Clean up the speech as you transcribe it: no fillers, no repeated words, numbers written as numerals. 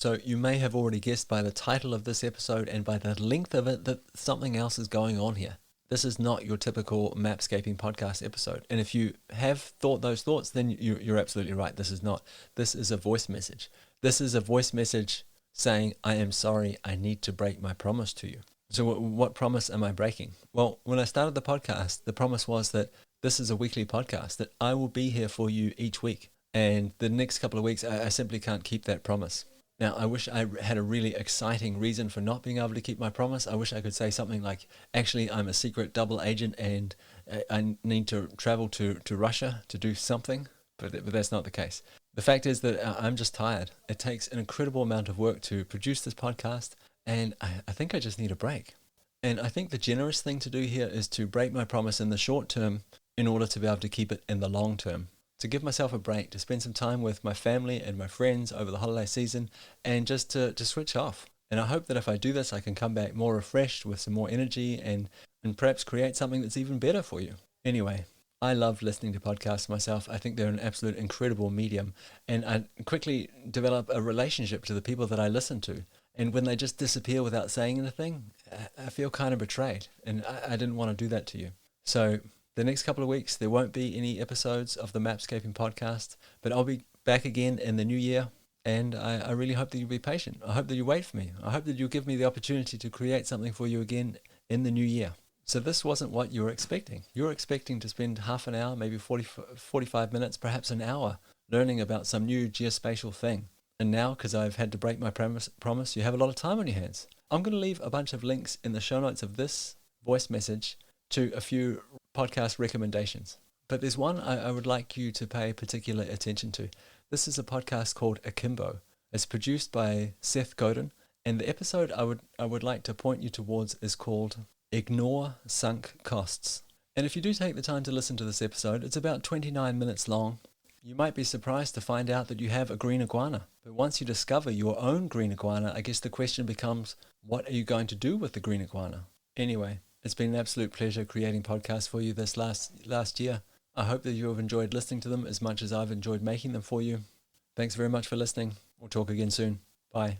So you may have already guessed by the title of this episode and by the length of it that something else is going on here. This is not your typical Mapscaping podcast episode. And if you have thought those thoughts, then you're absolutely right. This is not. This is a voice message. This is a voice message saying, I am sorry, I need to break my promise to you. So what promise am I breaking? Well, when I started the podcast, the promise was that this is a weekly podcast, that I will be here for you each week. And the next couple of weeks, I simply can't keep that promise. Now, I wish I had a really exciting reason for not being able to keep my promise. I wish I could say something like, actually, I'm a secret double agent and I need to travel to Russia to do something, but that's not the case. The fact is that I'm just tired. It takes an incredible amount of work to produce this podcast, and I think I just need a break. And I think the generous thing to do here is to break my promise in the short term in order to be able to keep it in the long term. To give myself a break, to spend some time with my family and my friends over the holiday season, and just to switch off. And I hope that if I do this, I can come back more refreshed with some more energy and perhaps create something that's even better for you. Anyway, I love listening to podcasts myself. I think they're an absolute incredible medium. And I quickly develop a relationship to the people that I listen to. And when they just disappear without saying anything, I feel kind of betrayed. And I didn't want to do that to you. So the next couple of weeks, there won't be any episodes of the Mapscaping podcast, but I'll be back again in the new year, and I really hope that you'll be patient. I hope that you wait for me. I hope that you'll give me the opportunity to create something for you again in the new year. So this wasn't what you were expecting. You were expecting to spend half an hour, maybe 45 minutes, perhaps an hour, learning about some new geospatial thing. And now, because I've had to break my promise, you have a lot of time on your hands. I'm going to leave a bunch of links in the show notes of this voice message to a few podcast recommendations. But there's one I would like you to pay particular attention to. This is a podcast called Akimbo. It's produced by Seth Godin, and the episode I would like to point you towards is called Ignore Sunk Costs. And if you do take the time to listen to this episode, it's about 29 minutes long. You might be surprised to find out that you have a green iguana. But once you discover your own green iguana, I guess the question becomes, what are you going to do with the green iguana? Anyway, it's been an absolute pleasure creating podcasts for you this last year. I hope that you have enjoyed listening to them as much as I've enjoyed making them for you. Thanks very much for listening. We'll talk again soon. Bye.